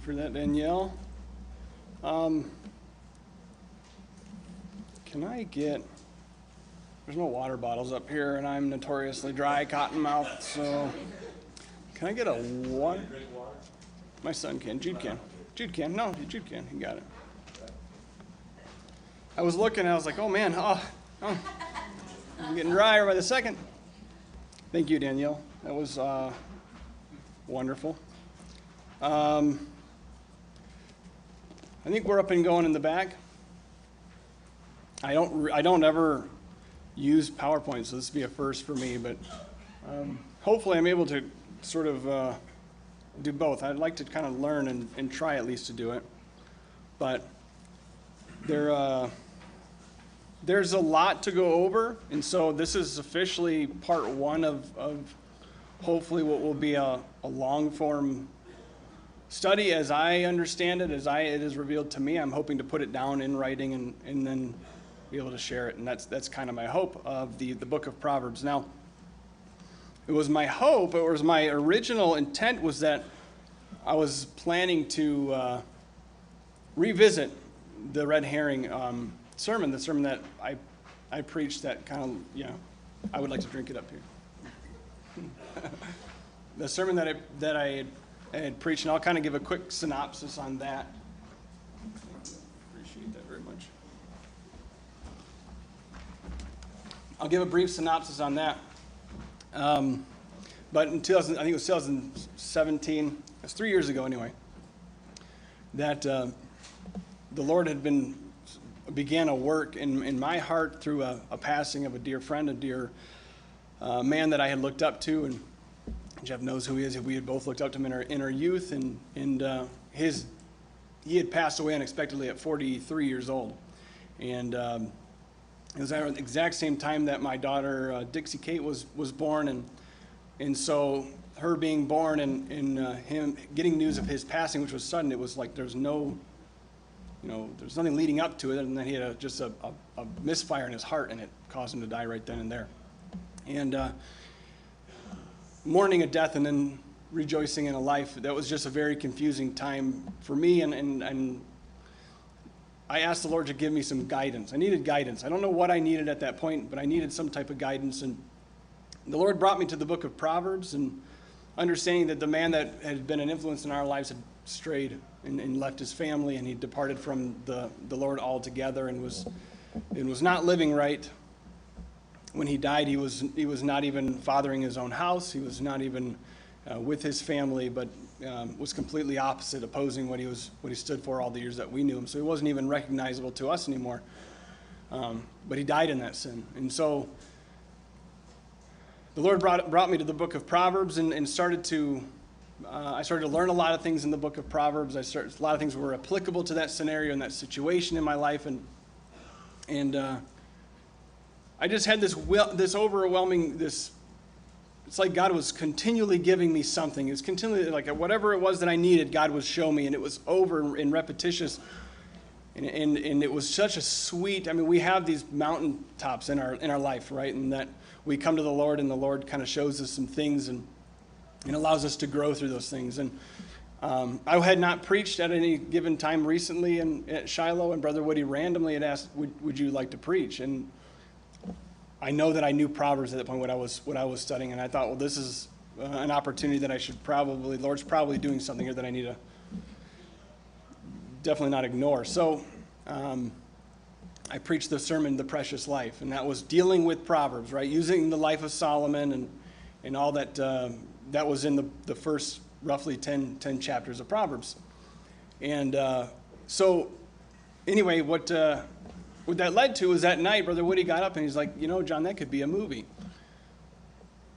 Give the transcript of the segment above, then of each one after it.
for that, Danielle. Can I get, there's no water bottles up here, and I'm notoriously dry, cotton mouth, so can I get a water? My son can. Jude can. Jude can. No, Jude can. He got it. I was looking, I was like, oh man, I'm getting drier by the second. Thank you, Danielle. That was wonderful. I think we're up and going in the back. I don't ever use PowerPoint, so this will be a first for me, but hopefully I'm able to sort of do both. I'd like to kind of learn and try at least to do it. But there's a lot to go over, and so this is officially part one of hopefully what will be a long-form study as I understand it, it is revealed to me. I'm hoping to put it down in writing and then be able to share it, and that's kind of my hope of the book of Proverbs. Now, it was my hope, it was my original intent was that I was planning to revisit the red herring sermon, the sermon that I preached that kind of, I would like to drink it up here. The sermon that I had preached, and I'll kind of give a quick synopsis on that. Appreciate that very much. I'll give a brief synopsis on that. But in 2000, I think it was 2017, it's 3 years ago anyway, that the Lord began a work in my heart through a passing of a dear friend, a dear man that I had looked up to, and Jeff knows who he is. We had both looked up to him in our youth, and he had passed away unexpectedly at 43 years old, and it was at the exact same time that my daughter Dixie Kate was born, and so her being born and him getting news of his passing, which was sudden, it was like there's nothing leading up to it, and then he had just a misfire in his heart, and it caused him to die right then and there. And mourning a death and then rejoicing in a life, that was just a very confusing time for me, and I asked the Lord to give me some guidance. I needed guidance. I don't know what I needed at that point, but I needed some type of guidance, and the Lord brought me to the book of Proverbs, and understanding that the man that had been an influence in our lives had strayed and left his family, and he departed from the Lord altogether, and was not living right. When he died, he was not even fathering his own house. He was not even with his family, but was completely opposite, opposing what he stood for all the years that we knew him. So he wasn't even recognizable to us anymore. But he died in that sin, and so the Lord brought me to the book of Proverbs, and I started to learn a lot of things in the book of Proverbs. A lot of things were applicable to that scenario and that situation in my life, and I just had this overwhelming, it's like God was continually giving me something. It's continually like whatever it was that I needed, God would show me, and it was over and repetitious, and it was such a sweet. I mean, we have these mountaintops in our life, right? And that we come to the Lord, and the Lord kind of shows us some things and allows us to grow through those things. And I had not preached at any given time recently at Shiloh, and Brother Woody randomly had asked, would you like to preach? And I know that I knew Proverbs at that point, what I was studying, and I thought, well, this is an opportunity that I should probably, Lord's probably doing something here that I need to definitely not ignore. So I preached the sermon, The Precious Life, and that was dealing with Proverbs, right? Using the life of Solomon and all that that was in the first roughly 10 chapters of Proverbs. And so anyway, what that led to was that night, Brother Woody got up and he's like, John, that could be a movie.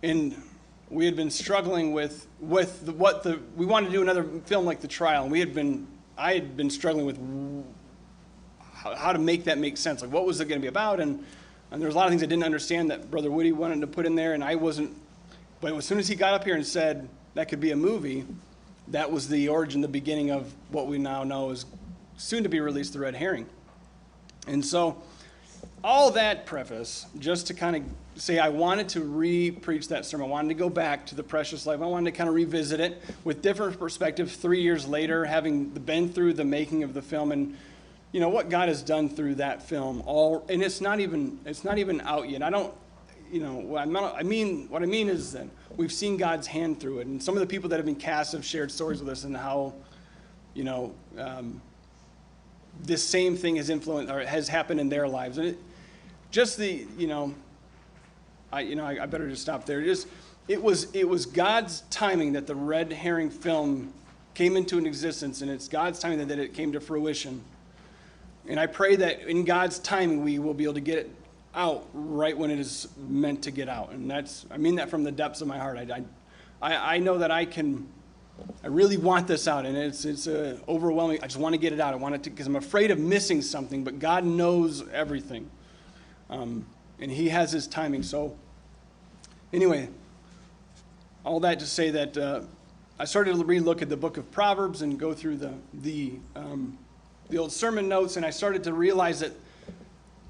And we had been struggling with we wanted to do another film like The Trial, and I had been struggling with how to make that make sense. Like, what was it going to be about? And there was a lot of things I didn't understand that Brother Woody wanted to put in there, and I wasn't. But as soon as he got up here and said that could be a movie, that was the origin, the beginning of what we now know is soon to be released, The Red Herring. And so all that preface, just to kind of say I wanted to re-preach that sermon. I wanted to go back to the precious life. I wanted to kind of revisit it with different perspective 3 years later, having been through the making of the film and what God has done through that film. And it's not even out yet. I don't, what I mean is that we've seen God's hand through it, and some of the people that have been cast have shared stories with us and how, this same thing has influenced or has happened in their lives. And I better just stop there. It was God's timing that the red herring film came into an existence, and it's God's timing that it came to fruition. And I pray that in God's timing we will be able to get it out right when it is meant to get out. And I mean that from the depths of my heart. I know that I really want this out, and it's overwhelming. I just want to get it out. I want it to, because I'm afraid of missing something, but God knows everything. And he has his timing. So anyway, all that to say that I started to relook at the book of Proverbs and go through the old sermon notes, and I started to realize that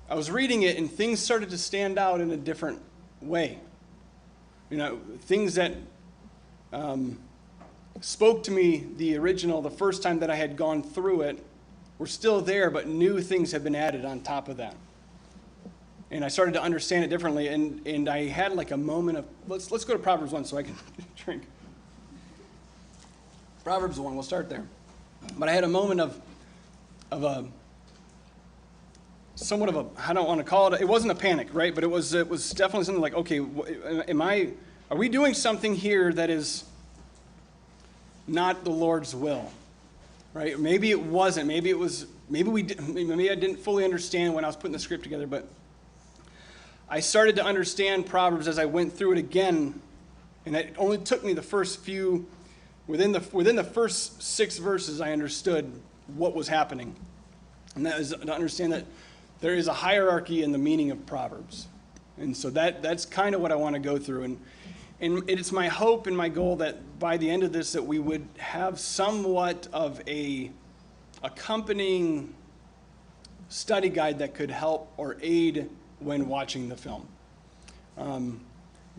I was reading it and things started to stand out in a different way. Things that spoke to me the first time that I had gone through it were still there, but new things have been added on top of that. And I started to understand it differently, and I had like a moment of, let's go to Proverbs 1 so I can drink. Proverbs 1, we'll start there. But I had a moment of somewhat of a, I don't want to call it, it wasn't a panic, right? But it was definitely something like, okay, are we doing something here that is not the Lord's will, right? Maybe it wasn't. Maybe I didn't fully understand when I was putting the script together, but I started to understand Proverbs as I went through it again, and it only took me the first few, within the first 6 verses, I understood what was happening. And that is to understand that there is a hierarchy in the meaning of Proverbs. And so that's kind of what I want to go through. And it's my hope and my goal that by the end of this that we would have somewhat of a accompanying study guide that could help or aid when watching the film.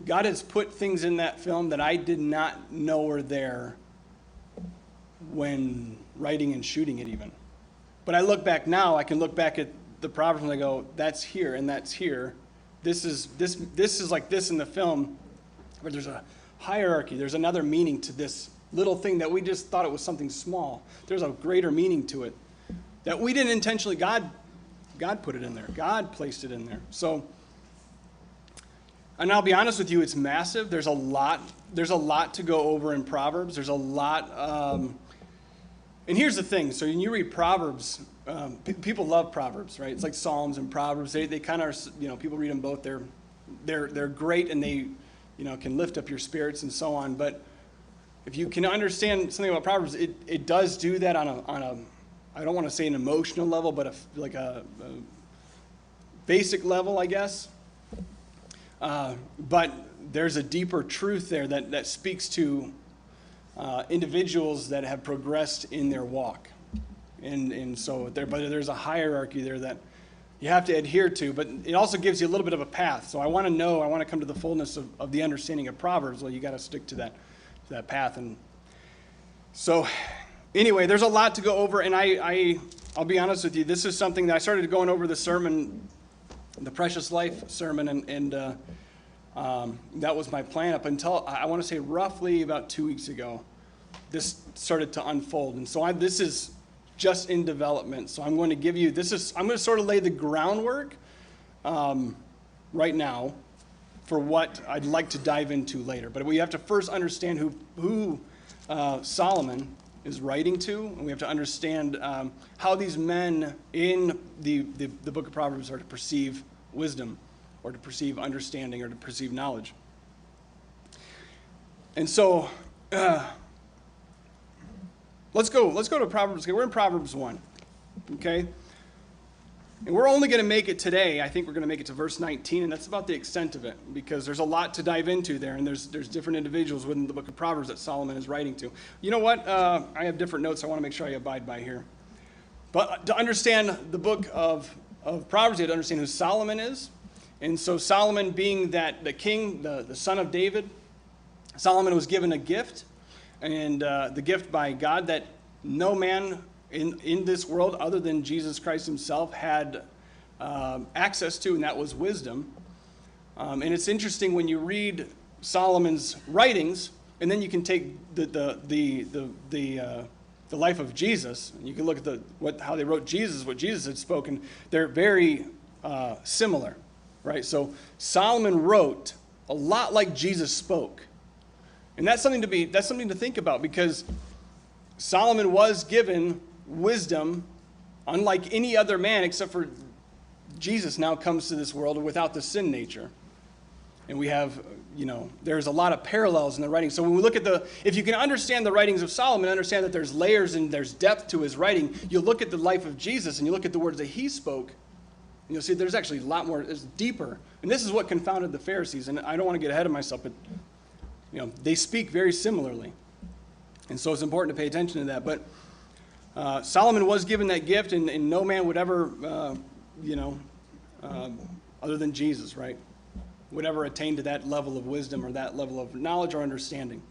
God has put things in that film that I did not know were there when writing and shooting it even. But I look back now, I can look back at the Proverbs and I go, that's here and that's here. This is like this in the film, but there's a hierarchy. There's another meaning to this little thing that we just thought it was something small. There's a greater meaning to it that we didn't intentionally, God put it in there. God placed it in there. So, and I'll be honest with you, it's massive. There's a lot to go over in Proverbs. There's a lot, and here's the thing. So when you read Proverbs, people love Proverbs, right? It's like Psalms and Proverbs. They kind of are, people read them both. They're great, and they, can lift up your spirits and so on. But if you can understand something about Proverbs, it does do that on a I don't want to say an emotional level, but a basic level, I guess. But there's a deeper truth there that speaks to individuals that have progressed in their walk. And so there's a hierarchy there that you have to adhere to, but it also gives you a little bit of a path. So I want to come to the fullness of the understanding of Proverbs. Well, you got to stick to that path. And so anyway, there's a lot to go over, and I'll be honest with you, this is something that I started going over the sermon, the Precious Life sermon, and that was my plan up until, I want to say roughly about 2 weeks ago, this started to unfold. And so this is just in development. So I'm going to give you, I'm going to sort of lay the groundwork right now for what I'd like to dive into later. But we have to first understand who Solomon is writing to, and we have to understand how these men in the book of Proverbs are to perceive wisdom, or to perceive understanding, or to perceive knowledge. And so let's go to Proverbs. Okay, we're in Proverbs 1, okay? And we're only going to make it today, I think we're going to make it to verse 19, and that's about the extent of it, because there's a lot to dive into there, and there's different individuals within the book of Proverbs that Solomon is writing to. You know what? I have different notes I want to make sure I abide by here. But to understand the book of of Proverbs, you have to understand who Solomon is. And so Solomon being the king, the son of David, Solomon was given a gift, and the gift by God that no man in this world other than Jesus Christ himself had access to, and that was wisdom. And it's interesting when you read Solomon's writings, and then you can take the life of Jesus, and you can look at how they wrote Jesus, what Jesus had spoken. They're very similar, right? So Solomon wrote a lot like Jesus spoke, and that's something to think about, because Solomon was given wisdom, unlike any other man, except for Jesus now comes to this world without the sin nature. And we have, there's a lot of parallels in the writing. So when we look at if you can understand the writings of Solomon, understand that there's layers and there's depth to his writing, you'll look at the life of Jesus and you look at the words that he spoke, and you'll see there's actually a lot more, it's deeper. And this is what confounded the Pharisees. And I don't want to get ahead of myself, but, they speak very similarly. And so it's important to pay attention to that. But Solomon was given that gift, and no man would ever, other than Jesus, right, would ever attain to that level of wisdom or that level of knowledge or understanding.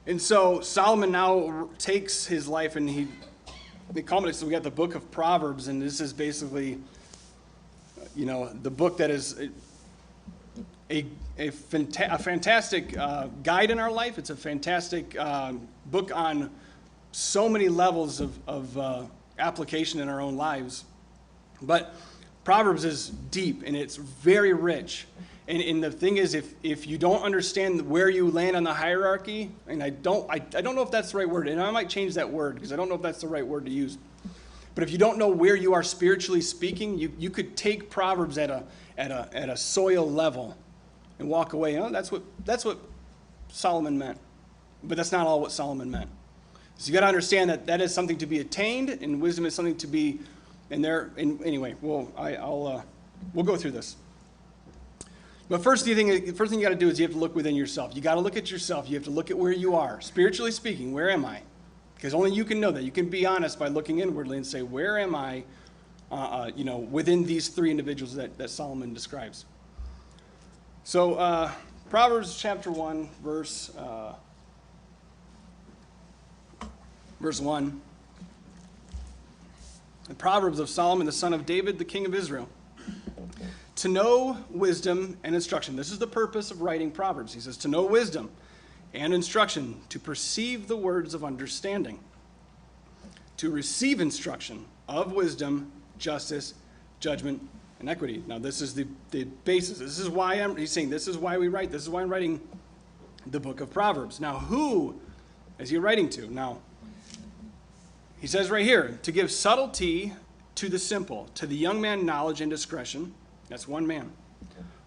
And so Solomon now takes his life and he culminates. So we got the book of Proverbs, and this is basically, the book that is a fantastic guide in our life. It's a fantastic book on so many levels of application in our own lives. But Proverbs is deep and it's very rich. And the thing is, if you don't understand where you land on the hierarchy, and I don't know if that's the right word, and I might change that word because I don't know if that's the right word to use. But if you don't know where you are spiritually speaking, you could take Proverbs at a soil level and walk away. That's what Solomon meant. But that's not all what Solomon meant. So you got to understand that is something to be attained, and wisdom is something to be. Anyway, we'll go through this. But first thing you got to do is you have to look within yourself. You got to look at yourself. You have to look at where you are spiritually speaking. Where am I? Because only you can know that. You can be honest by looking inwardly and say, where am I? Within these three individuals that Solomon describes. So Proverbs chapter 1, verse 1. The Proverbs of Solomon, the son of David, the king of Israel. To know wisdom and instruction. This is the purpose of writing Proverbs. He says, to know wisdom and instruction, to perceive the words of understanding, to receive instruction of wisdom, justice, judgment, and equity. Now, this is the basis. This is why he's saying this is why we write. This is why I'm writing the book of Proverbs. Now, who is he writing to? Now, he says right here, to give subtlety to the simple, to the young man knowledge and discretion. That's one man.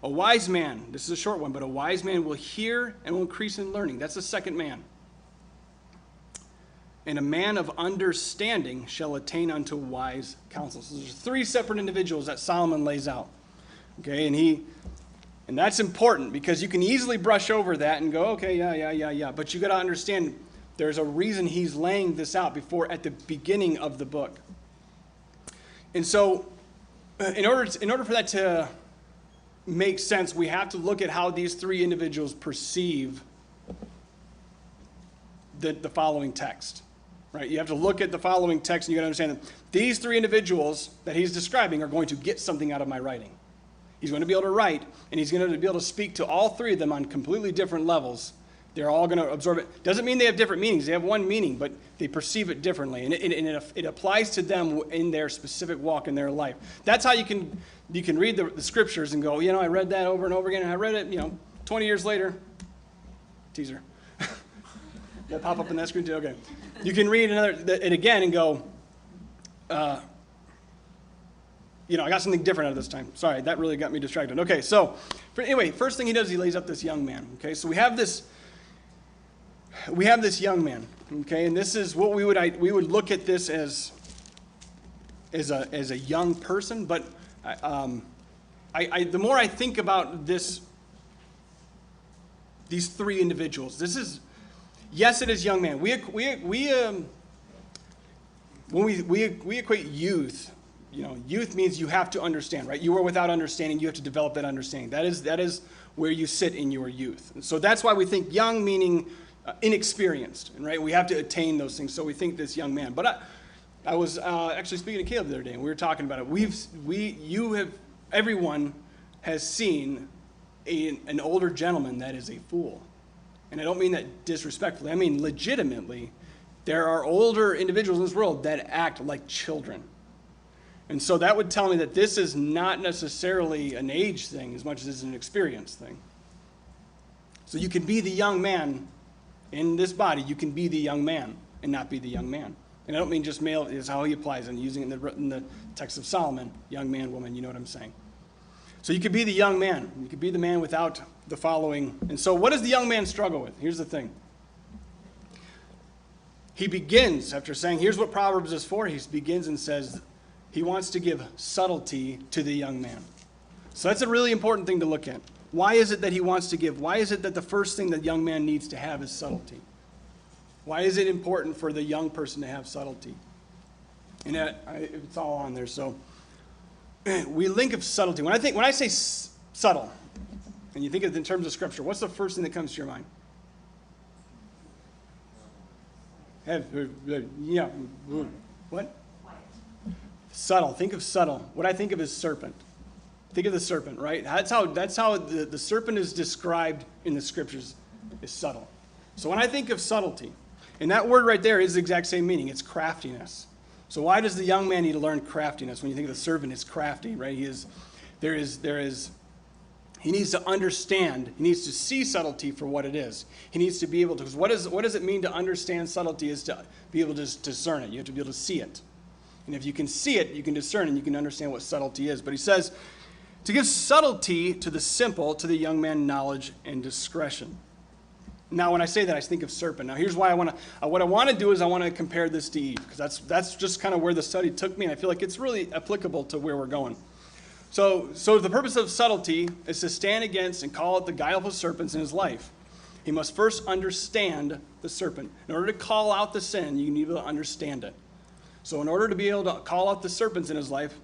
A wise man, this is a short one, but a wise man will hear and will increase in learning. That's the second man. And a man of understanding shall attain unto wise counsel. So there's three separate individuals that Solomon lays out. Okay, and that's important because you can easily brush over that and go, okay, yeah. But you got to understand there's a reason he's laying this out at the beginning of the book. And so in order for that to make sense, we have to look at how these three individuals perceive the following text. Right? You have to look at the following text and you got to understand that these three individuals that he's describing are going to get something out of my writing. He's going to be able to write, and he's going to be able to speak to all three of them on completely different levels. They're all going to absorb it. Doesn't mean they have different meanings. They have one meaning, but they perceive it differently. And it applies to them in their specific walk in their life. That's how you can read the scriptures and go, I read that over and over again, and I read it, 20 years later. Teaser. That pop up on that screen too? Okay. You can read it again and go, I got something different out of this time. Sorry, that really got me distracted. Okay, so anyway, first thing he does, he lays up this young man. Okay, so we have this young man. Okay, and this is what we would look at this as a young person. But the more I think about these three individuals, yes, it is young man. When we equate youth, youth means you have to understand, right? You are without understanding. You have to develop that understanding. That is where you sit in your youth. And so that's why we think young meaning inexperienced, right? We have to attain those things. So we think this young man. But I was actually speaking to Caleb the other day, and we were talking about it. Everyone has seen an older gentleman that is a fool. And I don't mean that disrespectfully. I mean legitimately. There are older individuals in this world that act like children. And so that would tell me that this is not necessarily an age thing as much as it's an experience thing. So you can be the young man in this body. You can be the young man and not be the young man. And I don't mean just male is how he applies and using it in the text of Solomon, young man, woman, you know what I'm saying. So you could be the young man. You could be the man without the following. And so what does the young man struggle with? Here's the thing. He begins, after saying, here's what Proverbs is for, he begins and says he wants to give subtlety to the young man. So that's a really important thing to look at. Why is it that he wants to give? Why is it that the first thing that young man needs to have is subtlety? Why is it important for the young person to have subtlety? And it's all on there. So we think of subtlety. When I say subtle, and you think of it in terms of Scripture, what's the first thing that comes to your mind? Yeah. What? Subtle. Think of subtle. What I think of is serpent. Think of the serpent, right? That's how the serpent is described in the Scriptures, is subtle. So when I think of subtlety, and that word right there is the exact same meaning. It's craftiness. So why does the young man need to learn craftiness? When you think of the serpent, it's crafty, right? He needs to understand. He needs to see subtlety for what it is. He needs to be able to, because what does it mean to understand subtlety is to be able to discern it. You have to be able to see it. And if you can see it, you can discern and you can understand what subtlety is. But he says, to give subtlety to the simple, to the young man, knowledge and discretion. Now, when I say that, I think of serpent. Now, here's why what I want to do is I want to compare this to Eve, because that's just kind of where the study took me, and I feel like it's really applicable to where we're going. So the purpose of subtlety is to stand against and call out the guileful serpents in his life. He must first understand the serpent. In order to call out the sin, you need to be able to understand it. So in order to be able to call out the serpents in his life,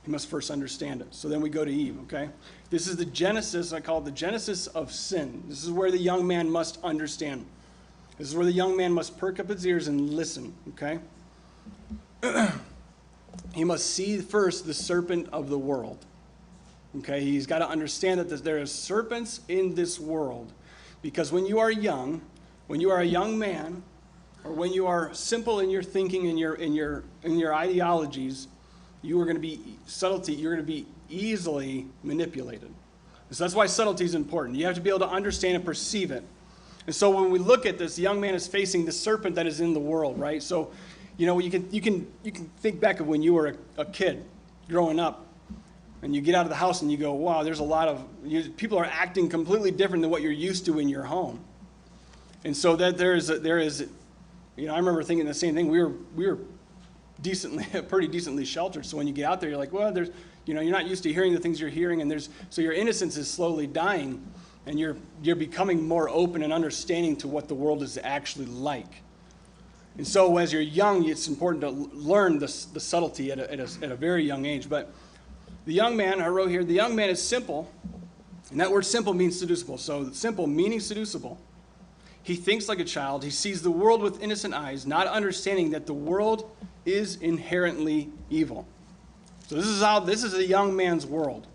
he must first understand it. So then we go to Eve, okay? This is the genesis, I call it the genesis of sin. This is where the young man must understand. This is where the young man must perk up his ears and listen, okay? He must see first the serpent of the world. Okay, he's got to understand that there are serpents in this world. Because when you are young, when you are a young man, or when you are simple in your thinking and in your ideologies, you are going to be subtlety, you're going to be easily manipulated. So that's why subtlety is important. You have to be able to understand and perceive it. And so when we look at this, the young man is facing the serpent that is in the world, right? So you can think back of when you were a kid growing up, and you get out of the house and you go, wow, there's a lot of people are acting completely different than what you're used to in your home. And so that there is I remember thinking the same thing. We were pretty decently sheltered. So when you get out there, you're like, well, you're not used to hearing the things you're hearing, and so your innocence is slowly dying, and you're becoming more open and understanding to what the world is actually like. And so as you're young, it's important to learn the subtlety at a very young age. But the young man, I wrote here, the young man is simple, and that word simple means seducible. So simple meaning seducible. He thinks like a child. He sees the world with innocent eyes, not understanding that the world is inherently evil. So this is a young man's world.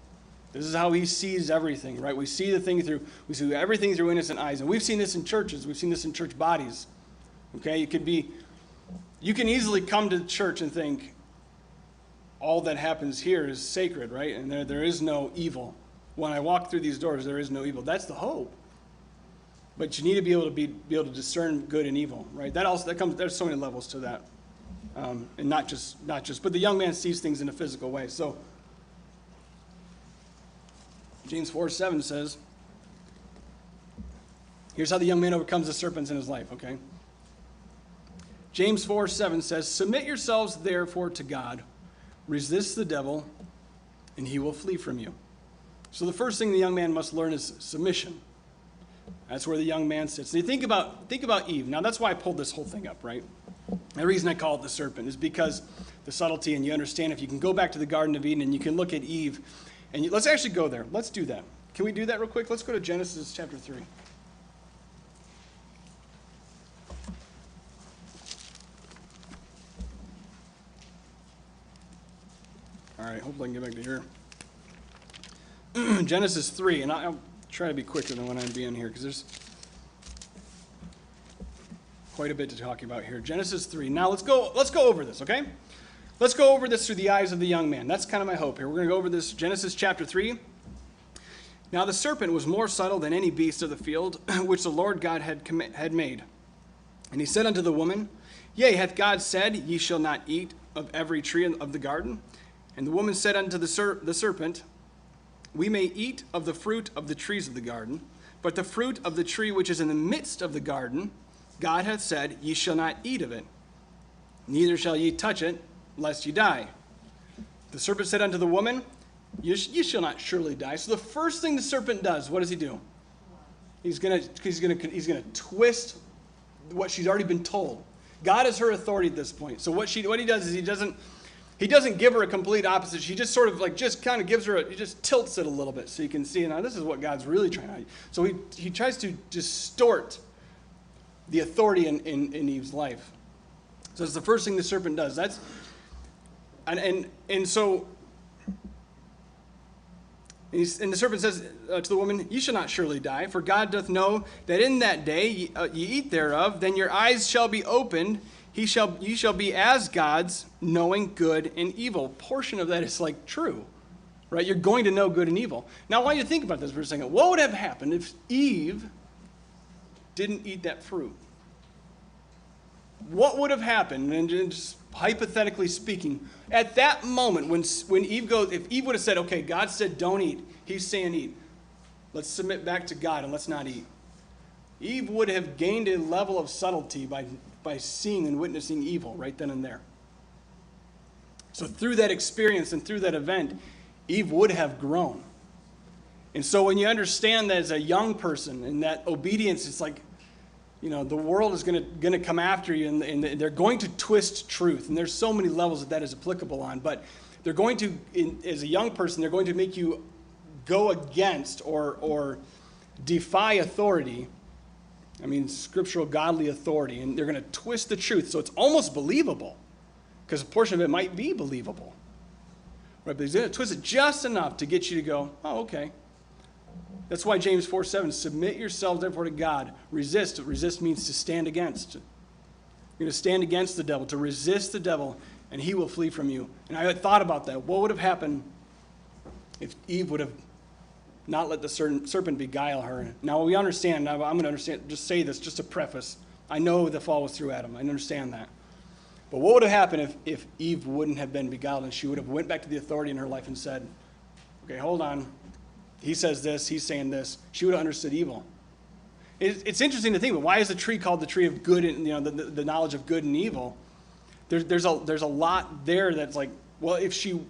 This is how he sees everything, right? We see everything through innocent eyes. And we've seen this in churches. We've seen this in church bodies. Okay, you can easily come to church and think all that happens here is sacred, right? And there is no evil. When I walk through these doors, there is no evil. That's the hope. But you need to be able to discern good and evil, right? There's so many levels to that, and not just. But the young man sees things in a physical way. So James 4:7 says, here's how the young man overcomes the serpents in his life. Okay. James 4:7 says, submit yourselves therefore to God, resist the devil, and he will flee from you. So the first thing the young man must learn is submission. That's where the young man sits. And you think about Eve. Now that's why I pulled this whole thing up, right? The reason I call it the serpent is because the subtlety, and you understand if you can go back to the Garden of Eden and you can look at Eve, and let's actually go there. Let's do that. Can we do that real quick? Let's go to Genesis chapter 3. All right, hopefully I can get back to here. Genesis 3, and I'll try to be quicker than when I'm being here because there's quite a bit to talk about here. Genesis 3. Now let's go over this, okay? Let's go over this through the eyes of the young man. That's kind of my hope here. We're going to go over this Genesis chapter 3. Now the serpent was more subtle than any beast of the field which the Lord God had made. And he said unto the woman, Yea, hath God said, Ye shall not eat of every tree of the garden? And the woman said unto the serpent, We may eat of the fruit of the trees of the garden, but the fruit of the tree which is in the midst of the garden, God hath said, Ye shall not eat of it, neither shall ye touch it, lest ye die. The serpent said unto the woman, Ye shall not surely die. So the first thing the serpent does, what does he do? He's gonna twist what she's already been told. God is her authority at this point. So what he does is he doesn't give her a complete opposite. She just sort of just kind of gives her he just tilts it a little bit so you can see, now this is what God's really trying to do. So he tries to distort the authority in Eve's life. So that's the first thing the serpent does. And the serpent says to the woman, Ye shall not surely die, for God doth know that in that day ye eat thereof, then your eyes shall be opened, ye shall be as gods, knowing good and evil. Portion of that is true, right? You're going to know good and evil. Now I want you to think about this for a second. What would have happened if Eve didn't eat that fruit? What would have happened, and just hypothetically speaking, at that moment when Eve goes, if Eve would have said, okay, God said don't eat, he's saying eat. Let's submit back to God and let's not eat. Eve would have gained a level of subtlety by seeing and witnessing evil right then and there. So through that experience and through that event, Eve would have grown. And so when you understand that as a young person and that obedience, it's the world is going to come after you, and they're going to twist truth. And there's so many levels that is applicable on. But they're going to, as a young person, they're going to make you go against or defy authority. I mean, scriptural, godly authority. And they're going to twist the truth. So it's almost believable, because a portion of it might be believable. Right? But he's going to twist it just enough to get you to go, oh, okay. That's why James 4:7, submit yourselves therefore to God. Resist. Resist means to stand against. You're going to stand against the devil, to resist the devil, and he will flee from you. And I had thought about that. What would have happened if Eve would have not let the serpent beguile her? Now we understand. I'm going to understand. Just say this, just to preface. I know the fall was through Adam. I understand that. But what would have happened if Eve wouldn't have been beguiled and she would have went back to the authority in her life and said, okay, hold on. He says this, he's saying this. She would have understood evil. It's interesting to think, but why is the tree called the tree of good and the knowledge of good and evil? There's a lot there that's well, if she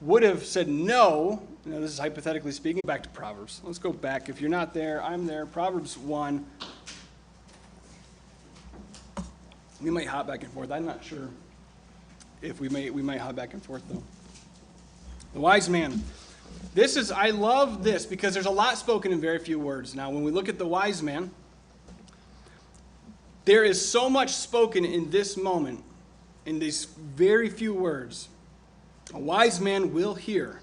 would have said no, this is hypothetically speaking, back to Proverbs. Let's go back. If you're not there, I'm there. Proverbs 1. We might hop back and forth. I'm not sure if we might hop back and forth though. The wise man. I love this because there's a lot spoken in very few words. Now, when we look at the wise man, there is so much spoken in this moment, in these very few words. A wise man will hear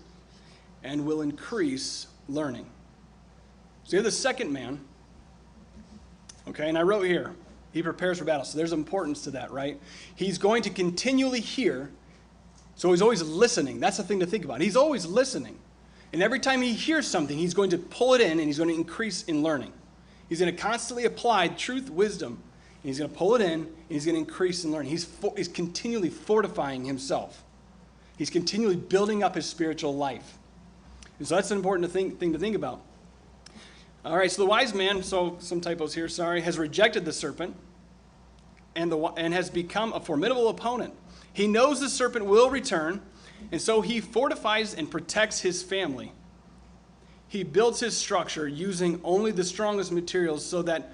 and will increase learning. So you have the second man, okay, and I wrote here, he prepares for battle. So there's importance to that, right? He's going to continually hear, so he's always listening. That's the thing to think about. He's always listening. And every time he hears something, he's going to pull it in and he's going to increase in learning. He's going to constantly apply truth, wisdom, and he's going to pull it in and he's going to increase in learning. He's continually fortifying himself. He's continually building up his spiritual life. And so that's an important thing to think about. All right, so the wise man, so some typos here, sorry, has rejected the serpent and has become a formidable opponent. He knows the serpent will return, and so he fortifies and protects his family. He builds his structure using only the strongest materials so that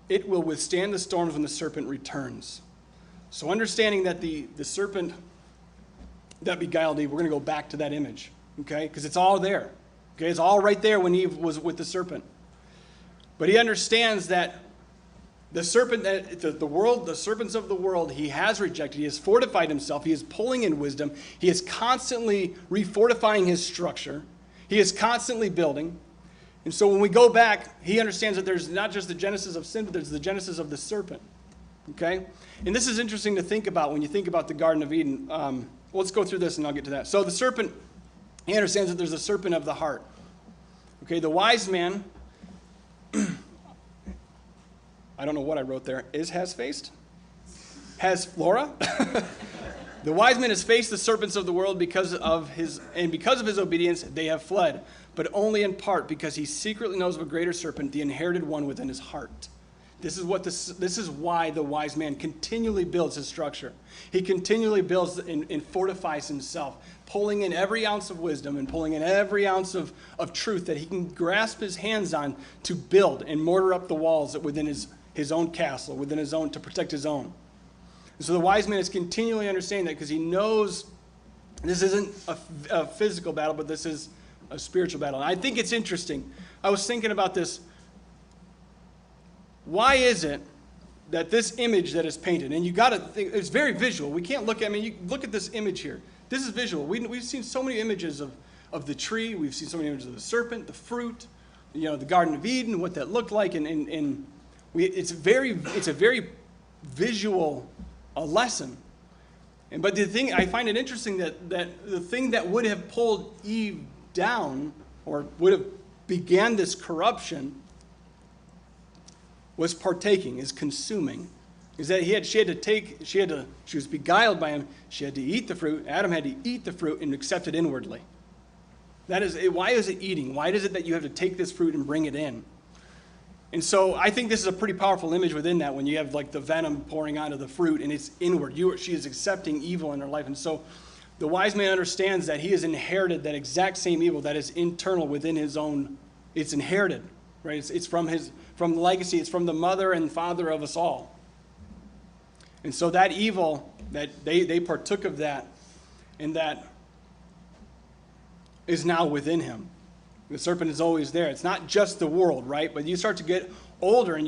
it will withstand the storms when the serpent returns. So understanding that the serpent that beguiled Eve, we're going to go back to that image, okay? Because it's all there. Okay, it's all right there when Eve was with the serpent. But he understands that the serpent, the serpents of the world, he has rejected. He has fortified himself. He is pulling in wisdom. He is constantly refortifying his structure. He is constantly building. And so when we go back, he understands that there's not just the genesis of sin, but there's the genesis of the serpent. Okay? And this is interesting to think about when you think about the Garden of Eden. Let's go through this and I'll get to that. So the serpent, he understands that there's a serpent of the heart. Okay, the wise man, I don't know what I wrote there. Has faced? Has Laura? The wise man has faced the serpents of the world because of his obedience, they have fled, but only in part because he secretly knows of a greater serpent, the inherited one within his heart. This is why the wise man continually builds his structure. He continually builds and fortifies himself, pulling in every ounce of wisdom and pulling in every ounce of truth that he can grasp his hands on to build and mortar up the walls within his own castle, within his own, to protect his own. And so the wise man is continually understanding that because he knows this isn't a physical battle, but this is a spiritual battle. And I think it's interesting. I was thinking about this. Why is it that this image that is painted, and you got to think, it's very visual. We can't look at, you look at this image here. This is visual. We've seen so many images of the tree. We've seen so many images of the serpent, the fruit, the Garden of Eden, what that looked like. It's a very visual lesson. But the thing, I find it interesting that the thing that would have pulled Eve down, or would have began this corruption, was partaking, is consuming. Is that she was beguiled by him. She had to eat the fruit. Adam had to eat the fruit and accept it inwardly. Why is it eating? Why is it that you have to take this fruit and bring it in? And so I think this is a pretty powerful image within that when you have like the venom pouring onto the fruit and it's inward. She is accepting evil in her life. And so the wise man understands that he has inherited that exact same evil that is internal within his own. It's inherited, right? It's from the legacy. It's from the mother and father of us all. And so that evil, that they partook of that, and that is now within him. The serpent is always there. It's not just the world, right? But you start to get older and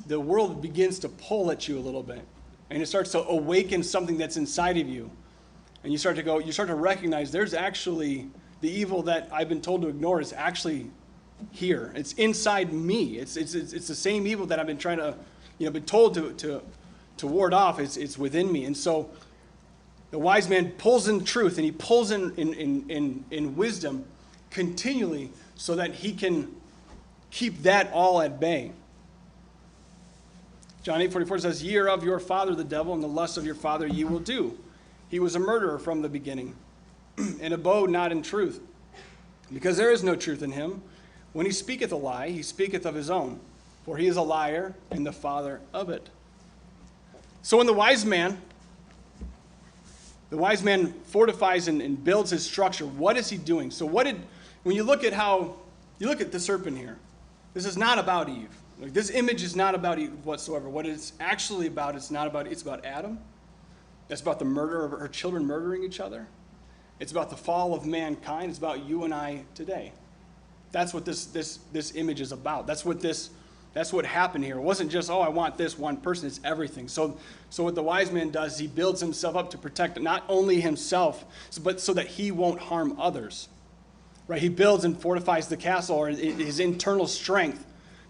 the world begins to pull at you a little bit. And it starts to awaken something that's inside of you. And you start to recognize there's actually, the evil that I've been told to ignore is actually here. It's inside me. It's the same evil that I've been trying to, been told to ward off. It's within me. And so the wise man pulls in truth and he pulls in wisdom continually so that he can keep that all at bay. John 8:44 says, "Ye are of your father the devil, and the lusts of your father ye will do. He was a murderer from the beginning, and abode not in truth, because there is no truth in him. When he speaketh a lie, he speaketh of his own, for he is a liar and the father of it." So when the wise man fortifies and builds his structure, what is he doing? So when you look at the serpent here, this is not about Eve. Like, this image is not about Eve whatsoever. What it's actually about, it's about Adam. It's about the murder of her children murdering each other. It's about the fall of mankind. It's about you and I today. That's what this image is about. That's what happened here. It wasn't just, I want this one person. It's everything. So what the wise man does, he builds himself up to protect not only himself, but so that he won't harm others. Right? He builds and fortifies the castle, or his internal strength,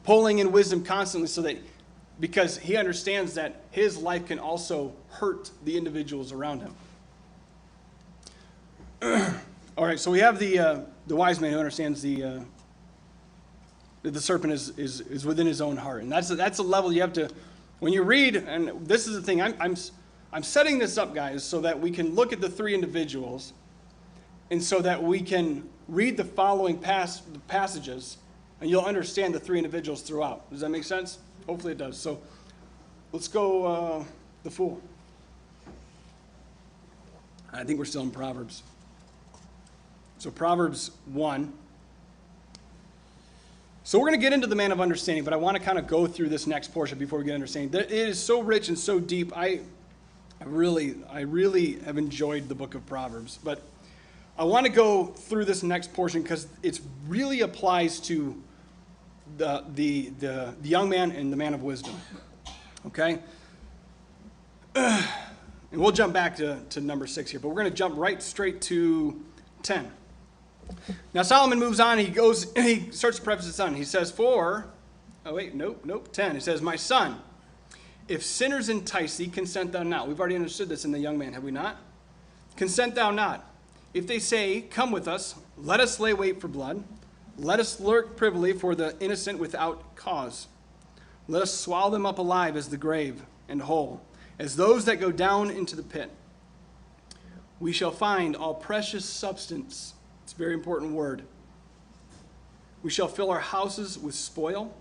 pulling in wisdom constantly because he understands that his life can also hurt the individuals around him. All right, so we have the wise man who understands that the serpent is within his own heart, and that's a level you have to, when you read. And this is the thing, I'm setting this up, guys, so that we can look at the three individuals, and so that we can read the following passages, and you'll understand the three individuals throughout. Does that make sense? Hopefully it does. So let's go the fool. I think we're still in Proverbs. So Proverbs 1. So we're going to get into the man of understanding, but I want to kind of go through this next portion before we get understanding. It is so rich and so deep. I really have enjoyed the book of Proverbs. But I want to go through this next portion because it really applies to the young man and the man of wisdom. Okay? And we'll jump back to number 6 here, but we're going to jump right straight to 10. Now Solomon moves on, and he starts to preface his son. He says, 10. He says, my son, if sinners entice thee, consent thou not. We've already understood this in the young man, have we not? Consent thou not. If they say, come with us, let us lay wait for blood. Let us lurk privily for the innocent without cause. Let us swallow them up alive as the grave, and whole, as those that go down into the pit. We shall find all precious substance. It's a very important word. We shall fill our houses with spoil.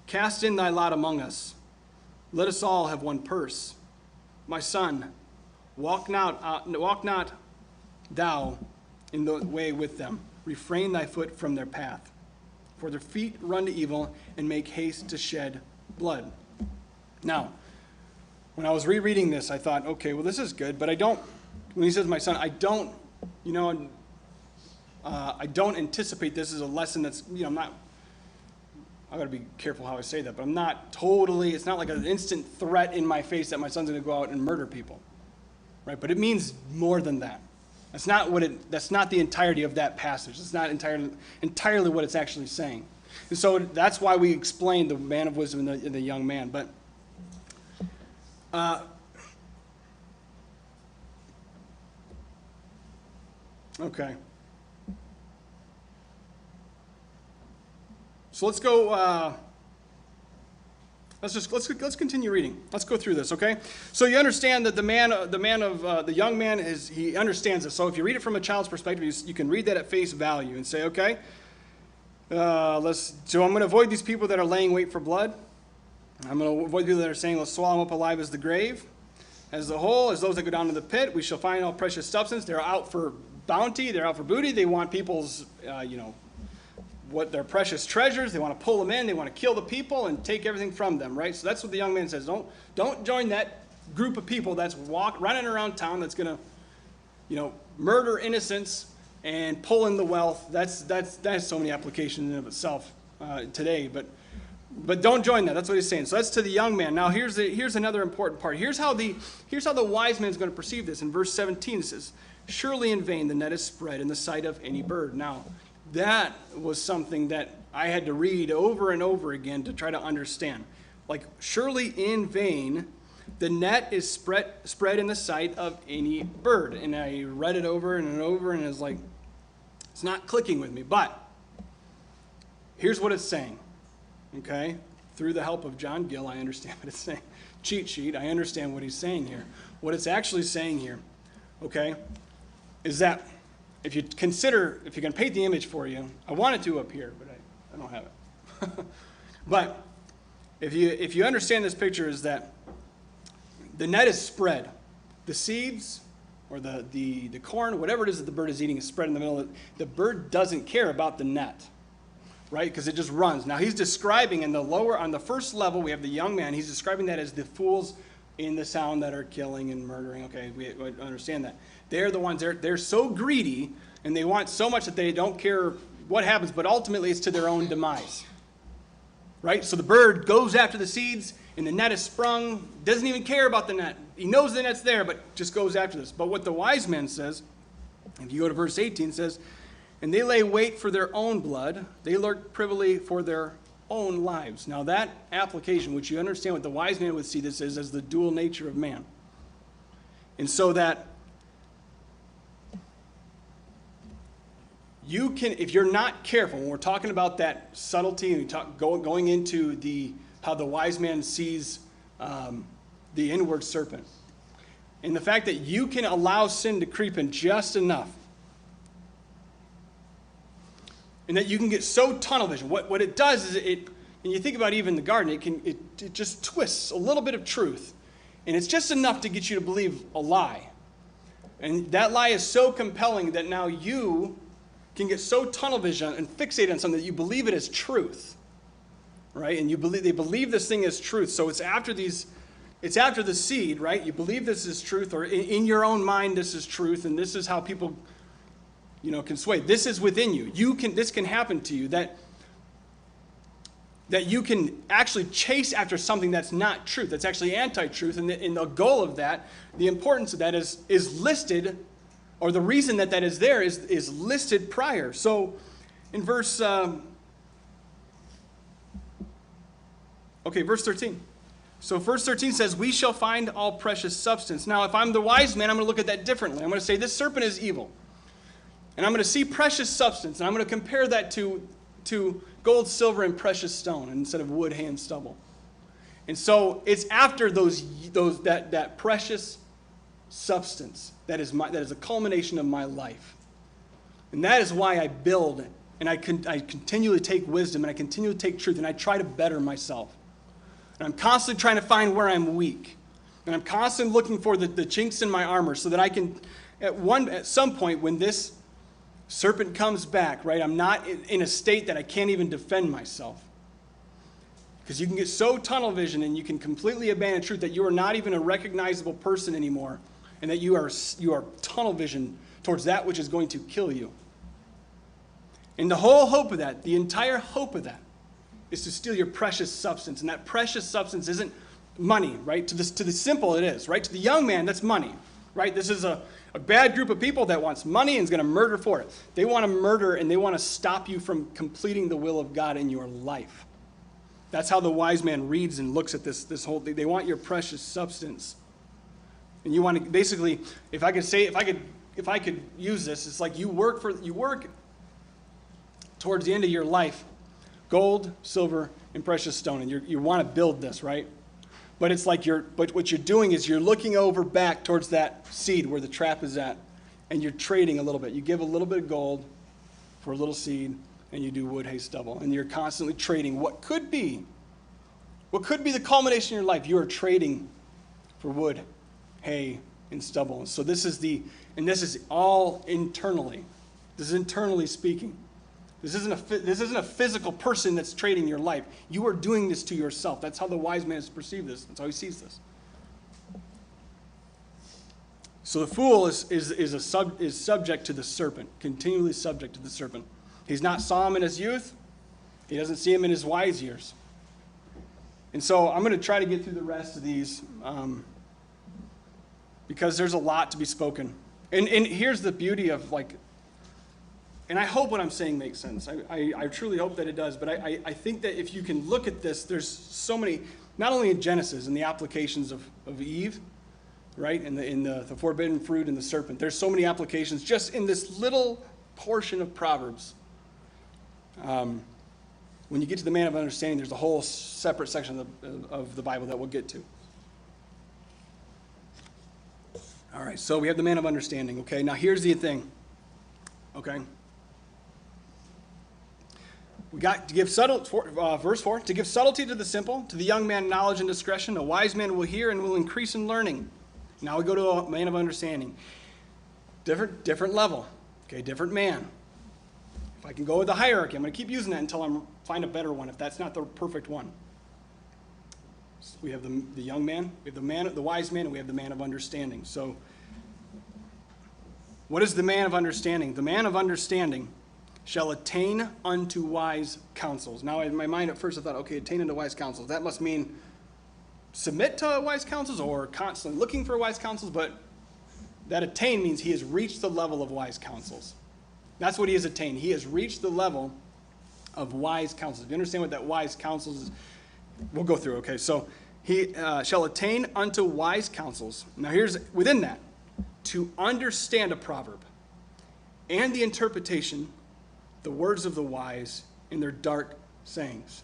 Cast in thy lot among us. Let us all have one purse. My son, walk not thou in the way with them. Refrain thy foot from their path. For their feet run to evil and make haste to shed blood. Now, when I was rereading this, I thought, okay, well, this is good, but when he says my son, I don't anticipate this as a lesson that's, I've got to be careful how I say that, but it's not like an instant threat in my face that my son's going to go out and murder people, right? But it means more than that. That's not the entirety of that passage. It's not entirely what it's actually saying. And so that's why we explained the man of wisdom and the young man. But okay. So let's go. Let's continue reading. Let's go through this, okay? So you understand that the young man he understands this. So if you read it from a child's perspective, you can read that at face value and say, okay, so I'm going to avoid these people that are laying wait for blood. I'm going to avoid people that are saying, let's swallow them up alive as the grave. As the whole, as those that go down to the pit, we shall find all precious substance. They're out for bounty. They're out for booty. They want people's, what their precious treasures. They want to pull them in. They want to kill the people and take everything from them, right? So that's what the young man says. Don't join that group of people that's running around town that's going to, murder innocents and pull in the wealth. That's so many applications in and of itself today, but don't join that. That's what he's saying. So that's to the young man. Now here's another important part. Here's how the wise man is going to perceive this. In verse 17 it says, surely in vain the net is spread in the sight of any bird. Now that was something that I had to read over and over again to try to understand. Like, surely in vain the net is spread in the sight of any bird. And I read it over and over, and it's like, it's not clicking with me. But here's what it's saying, okay? Through the help of John Gill, I understand what it's saying. Cheat sheet, I understand what he's saying here. What it's actually saying here, okay, is that if you can paint the image for you, I wanted to up here, but I don't have it. But if you understand this picture, is that the net is spread. The seeds or the corn, whatever it is that the bird is eating, is spread in the middle. The bird doesn't care about the net, right? Because it just runs. Now he's describing on the first level, we have the young man. He's describing that as the fools in the sound that are killing and murdering. Okay, we understand that. They're the ones, they're so greedy and they want so much that they don't care what happens, but ultimately it's to their own demise. Right? So the bird goes after the seeds and the net is sprung, doesn't even care about the net. He knows the net's there, but just goes after this. But what the wise man says, if you go to verse 18, says, and they lay wait for their own blood, they lurk privily for their own lives. Now that application, which you understand what the wise man would see this as the dual nature of man. And so that you can, if you're not careful, when we're talking about that subtlety, and going into how the wise man sees the inward serpent, and the fact that you can allow sin to creep in just enough, and that you can get so tunnel vision. What it does is and you think about even the garden, it just twists a little bit of truth, and it's just enough to get you to believe a lie, and that lie is so compelling that now you can get so tunnel vision and fixated on something that you believe it as truth, right? And they believe this thing is truth. So it's after these it's after the seed, right? You believe this is truth, or in your own mind this is truth, and this is how people, can sway. This is within you. This can happen to you, that you can actually chase after something that's not truth, that's actually anti-truth, and the goal of that, the importance of that is listed, or the reason that is there is listed prior. So in verse 13. So verse 13 says, we shall find all precious substance. Now, if I'm the wise man, I'm going to look at that differently. I'm going to say this serpent is evil. And I'm going to see precious substance, and I'm going to compare that to gold, silver, and precious stone instead of wood, hay, and stubble. And so it's after that precious substance that is a culmination of my life. And that is why I build, and I continually take wisdom, and I continually take truth, and I try to better myself. And I'm constantly trying to find where I'm weak. And I'm constantly looking for the chinks in my armor so that I can, at some point when this serpent comes back, right, I'm not in a state that I can't even defend myself. Because you can get so tunnel vision and you can completely abandon truth that you are not even a recognizable person anymore, and that you are tunnel vision towards that which is going to kill you. And the whole hope of that, the entire hope of that, is to steal your precious substance. And that precious substance isn't money, right? To the simple it is, right? To the young man, that's money, right? This is a bad group of people that wants money and is going to murder for it. They want to murder, and they want to stop you from completing the will of God in your life. That's how the wise man reads and looks at this whole thing. They want your precious substance. And you want to, basically, if I could use this, it's like you work towards the end of your life, gold, silver, and precious stone, and you want to build this, right? But it's like but what you're doing is you're looking over back towards that seed where the trap is at, and you're trading a little bit. You give a little bit of gold for a little seed, and you do wood, hay, stubble, and you're constantly trading what could be the culmination of your life. You are trading for wood, hay, and stubble. And so this is all internally. This is internally speaking. This isn't a physical person that's trading your life. You are doing this to yourself. That's how the wise man has perceived this. That's how he sees this. So the fool is subject to the serpent, continually subject to the serpent. He's not saw him in his youth. He doesn't see him in his wise years. And so I'm going to try to get through the rest of these because there's a lot to be spoken. And here's the beauty of and I hope what I'm saying makes sense. I truly hope that it does. But I think that if you can look at this, there's so many, not only in Genesis and the applications of Eve, right, and the forbidden fruit and the serpent. There's so many applications just in this little portion of Proverbs. When you get to the man of understanding, there's a whole separate section of the Bible that we'll get to. All right, so we have the man of understanding, okay? Now here's the thing, okay? We got to give verse 4, to give subtlety to the simple, to the young man knowledge and discretion. A wise man will hear and will increase in learning. Now we go to a man of understanding. Different level, okay, different man. If I can go with the hierarchy, I'm going to keep using that until I find a better one, if that's not the perfect one. So we have the young man, we have the wise man, and we have the man of understanding. So what is the man of understanding? The man of understanding shall attain unto wise counsels. Now, in my mind at first I thought, okay, attain unto wise counsels. That must mean submit to wise counsels or constantly looking for wise counsels, but that attain means he has reached the level of wise counsels. That's what he has attained. He has reached the level of wise counsels. If you understand what that wise counsels is, we'll go through, okay? So he shall attain unto wise counsels. Now here's, within that, to understand a proverb and the interpretation, the words of the wise in their dark sayings.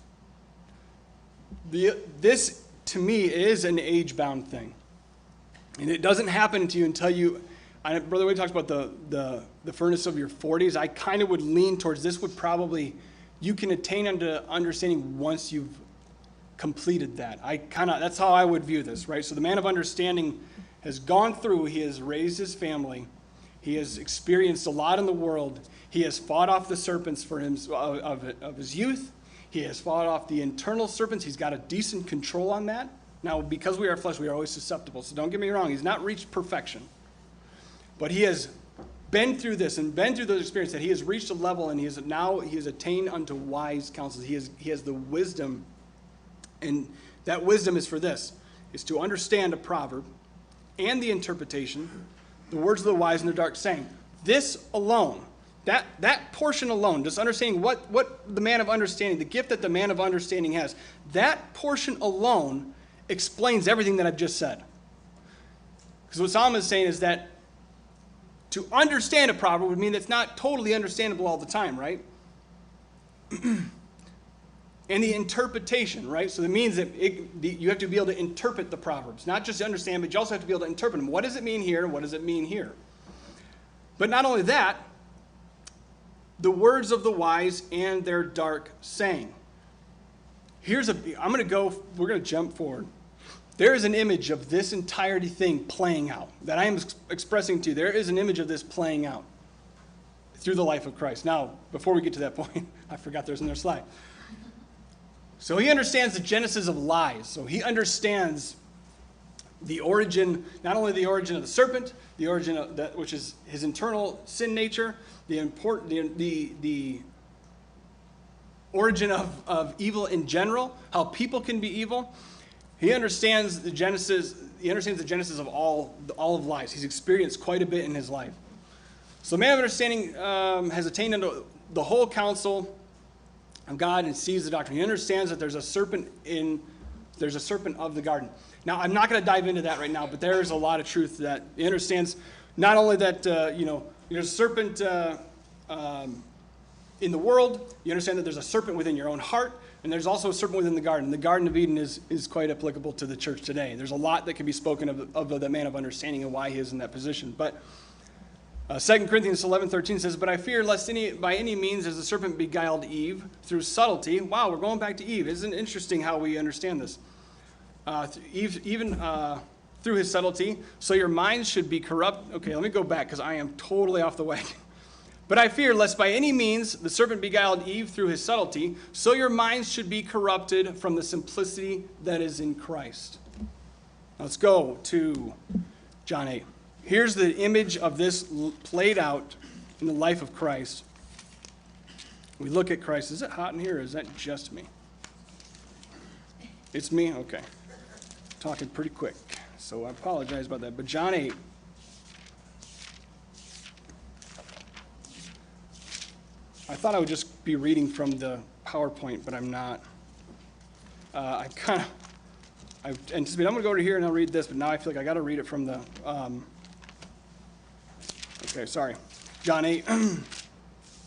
This, to me, is an age-bound thing. And it doesn't happen to you until you, Brother Wade talks about the furnace of your 40s. I kind of would lean towards this would probably, you can attain unto understanding once you've completed that. That's how I would view this, right? So the man of understanding has gone through, he has raised his family, he has experienced a lot in the world, he has fought off the serpents for him of his youth, he has fought off the internal serpents, he's got a decent control on that, Now, because we are flesh, we are always susceptible. So don't get me wrong. He's not reached perfection. But he has been through this and been through those experiences, that he has reached a level, and he has attained unto wise counsels. He has the wisdom, and that wisdom is for this, is to understand a proverb and the interpretation, the words of the wise and their dark saying. This alone, that portion alone, just understanding what the man of understanding, the gift that the man of understanding has, that portion alone explains everything that I've just said. Because what Solomon is saying is that to understand a proverb would mean that's not totally understandable all the time, right? And the interpretation, right? So it means that you have to be able to interpret the Proverbs. Not just understand, but you also have to be able to interpret them. What does it mean here? What does it mean here? But not only that, the words of the wise and their dark saying. We're going to jump forward. There is an image of this entirety thing playing out that I am expressing to you. There is an image of this playing out through the life of Christ. Now, before we get to that point, I forgot there's another slide. So he understands the genesis of lies. So he understands the origin, not only the origin of the serpent, the origin of that, which is his internal sin nature, the origin of evil in general, how people can be evil. He understands the genesis. He understands the genesis of all of lies. He's experienced quite a bit in his life. So the man of understanding has attained unto the whole counsel of God and sees the doctrine. He understands that there's a serpent of the garden. Now, I'm not going to dive into that right now, but there is a lot of truth to that. He understands not only that there's a serpent in the world. You understand that there's a serpent within your own heart. And there's also a serpent within the garden. The Garden of Eden is quite applicable to the church today. There's a lot that can be spoken of the man of understanding and why he is in that position. But 2 Corinthians 11:13 says, "But I fear lest by any means as the serpent beguiled Eve through subtlety." Wow, we're going back to Eve. Isn't it interesting how we understand this? Even through his subtlety, so your minds should be corrupt. Okay, let me go back because I am totally off the wagon. "But I fear lest by any means the serpent beguiled Eve through his subtlety, so your minds should be corrupted from the simplicity that is in Christ." Now let's go to John 8. Here's the image of this played out in the life of Christ. We look at Christ. Is it hot in here, or is that just me? It's me? Okay. Talking pretty quick, so I apologize about that. But John 8. I thought I would just be reading from the PowerPoint, but I'm not. I anticipated I'm going to go over here and I'll read this, but now I feel like I got to read it from the. Okay, sorry. John 8,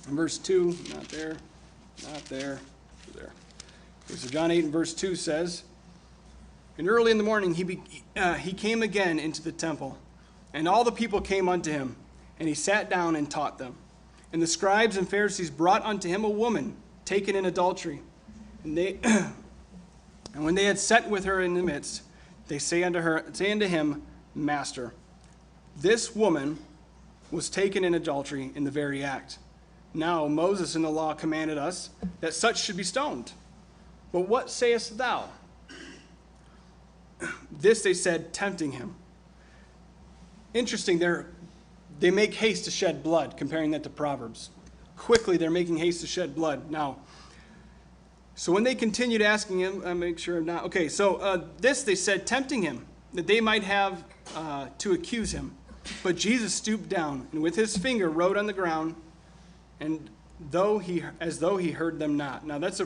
verse 2. Not there. There. Okay, so John 8 and verse 2 says, "And early in the morning he came again into the temple, and all the people came unto him, and he sat down and taught them. And the scribes and Pharisees brought unto him a woman taken in adultery. And when they had sat with her in the midst, they say unto him, Master, this woman was taken in adultery in the very act. Now Moses in the law commanded us that such should be stoned. But what sayest thou?" This they said, tempting him. Interesting, they make haste to shed blood, comparing that to Proverbs. Quickly, they're making haste to shed blood. Now, so when they continued asking him, I make sure I'm not. Okay, so this they said, tempting him, that they might have to accuse him. But Jesus stooped down, and with his finger wrote on the ground, and as though he heard them not. Now that's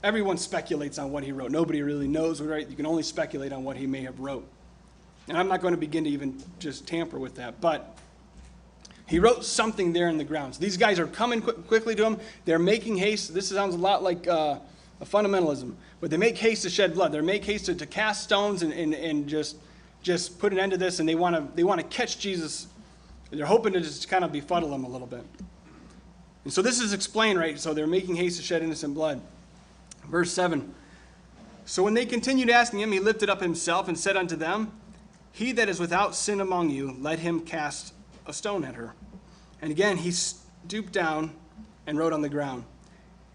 everyone speculates on what he wrote. Nobody really knows, right? You can only speculate on what he may have wrote. And I'm not going to begin to even just tamper with that. But he wrote something there in the ground. So these guys are coming quickly to him. They're making haste. This sounds a lot like a fundamentalism. But they make haste to shed blood. They make haste to cast stones and just put an end to this. And they want to catch Jesus. They're hoping to just kind of befuddle him a little bit. And so this is explained, right? So they're making haste to shed innocent blood. Verse 7. "So when they continued asking him, he lifted up himself and said unto them, He that is without sin among you, let him cast a stone at her. And again he stooped down and wrote on the ground.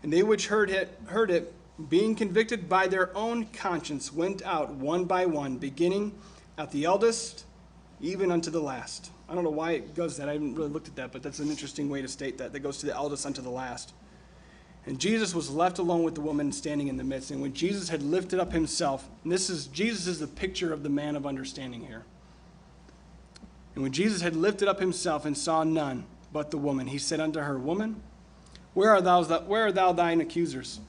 And they which heard it being convicted by their own conscience, went out one by one, beginning at the eldest, even unto the last. I don't know why it goes that. I haven't really looked at that, but that's an interesting way to state that. That goes to the eldest unto the last. And Jesus was left alone with the woman standing in the midst. And when Jesus had lifted up himself, and Jesus is the picture of the man of understanding here. And when Jesus had lifted up himself and saw none but the woman, he said unto her, Woman, where are thou thine accusers?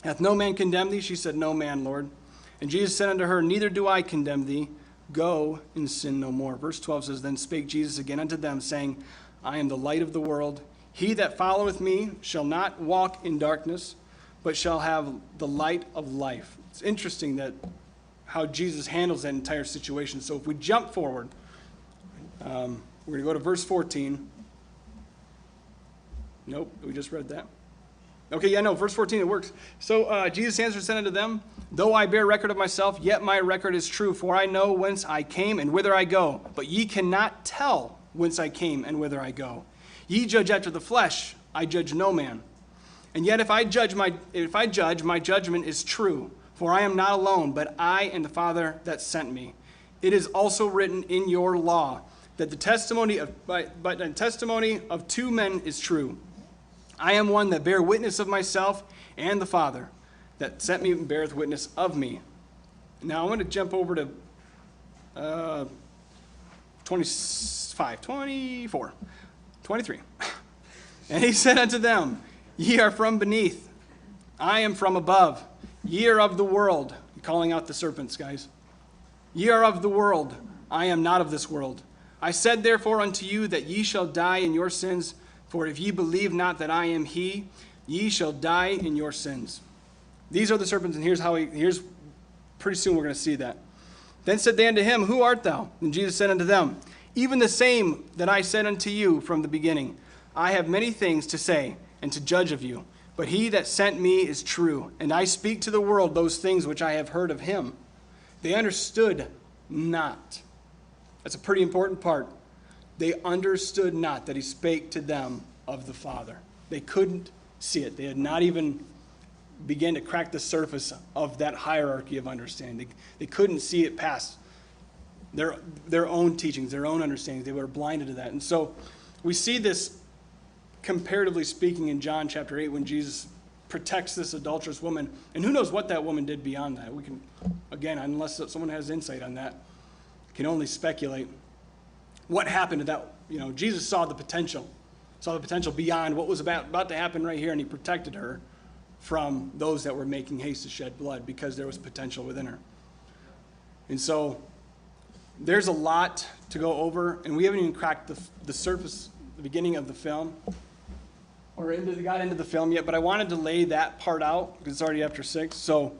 Hath no man condemned thee? She said, No man, Lord. And Jesus said unto her, Neither do I condemn thee. Go and sin no more. Verse 12 says, Then spake Jesus again unto them, saying, I am the light of the world. He that followeth me shall not walk in darkness, but shall have the light of life. It's interesting that how Jesus handles that entire situation. So if we jump forward, we're going to go to verse 14. Nope, we just read that. Okay, yeah, no, verse 14, it works. So Jesus answered and said unto them, Though I bear record of myself, yet my record is true, for I know whence I came and whither I go. But ye cannot tell whence I came and whither I go. Ye judge after the flesh, I judge no man. And yet if I judge, my judgment is true. For I am not alone, but I and the Father that sent me. It is also written in your law that the testimony of two men is true. I am one that bear witness of myself, and the Father that sent me beareth witness of me. Now I want to jump over to 23. And he said unto them, Ye are from beneath, I am from above. Ye are of the world. Calling out the serpents, guys. Ye are of the world, I am not of this world. I said therefore unto you that ye shall die in your sins, for if ye believe not that I am he, ye shall die in your sins. These are the serpents, and here's pretty soon we're going to see that. Then said they unto him, Who art thou? And Jesus said unto them, Even the same that I said unto you from the beginning. I have many things to say and to judge of you, but he that sent me is true, and I speak to the world those things which I have heard of him. They understood not. That's a pretty important part. They understood not that he spake to them of the Father. They couldn't see it. They had not even began to crack the surface of that hierarchy of understanding. They couldn't see it past their own teachings, their own understanding. They were blinded to that. And so we see this, comparatively speaking, in John chapter 8 when Jesus protects this adulterous woman. And who knows what that woman did beyond that. We can, again, unless someone has insight on that, can only speculate. What happened to that? Jesus saw the potential beyond what was about to happen right here, and he protected her from those that were making haste to shed blood because there was potential within her. And so there's a lot to go over, and we haven't even cracked the surface, the beginning of the film, or got into the film yet, but I wanted to lay that part out because it's already after 6. So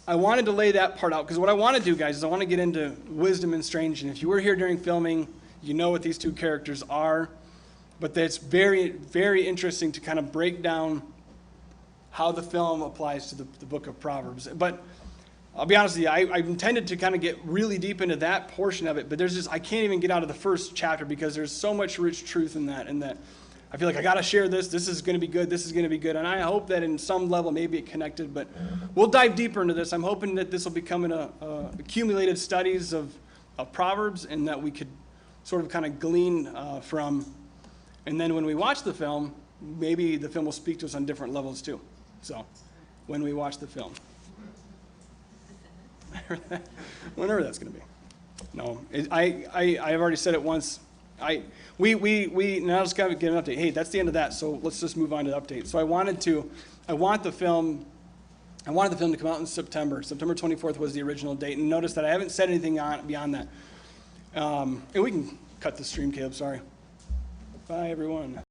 I wanted to lay that part out because what I want to do, guys, is I want to get into wisdom and strange. And if you were here during filming, you know what these two characters are. But it's very, very interesting to kind of break down how the film applies to the book of Proverbs. But I'll be honest with you, I intended to kind of get really deep into that portion of it, but I can't even get out of the first chapter because there's so much rich truth in that, and that I feel like I got to share this. This is going to be good. This is going to be good. And I hope that in some level maybe it connected, but we'll dive deeper into this. I'm hoping that this will become accumulated studies of Proverbs, and that we could sort of kind of glean from. And then when we watch the film, maybe the film will speak to us on different levels too. So when we watch the film. Whenever that's going to be. No, I've already said it once. We now just got to get an update. Hey, that's the end of that. So let's just move on to the update. So I want the film to come out in September. September 24th was the original date. And notice that I haven't said anything beyond that. And we can cut the stream, Caleb. Sorry. Bye, everyone.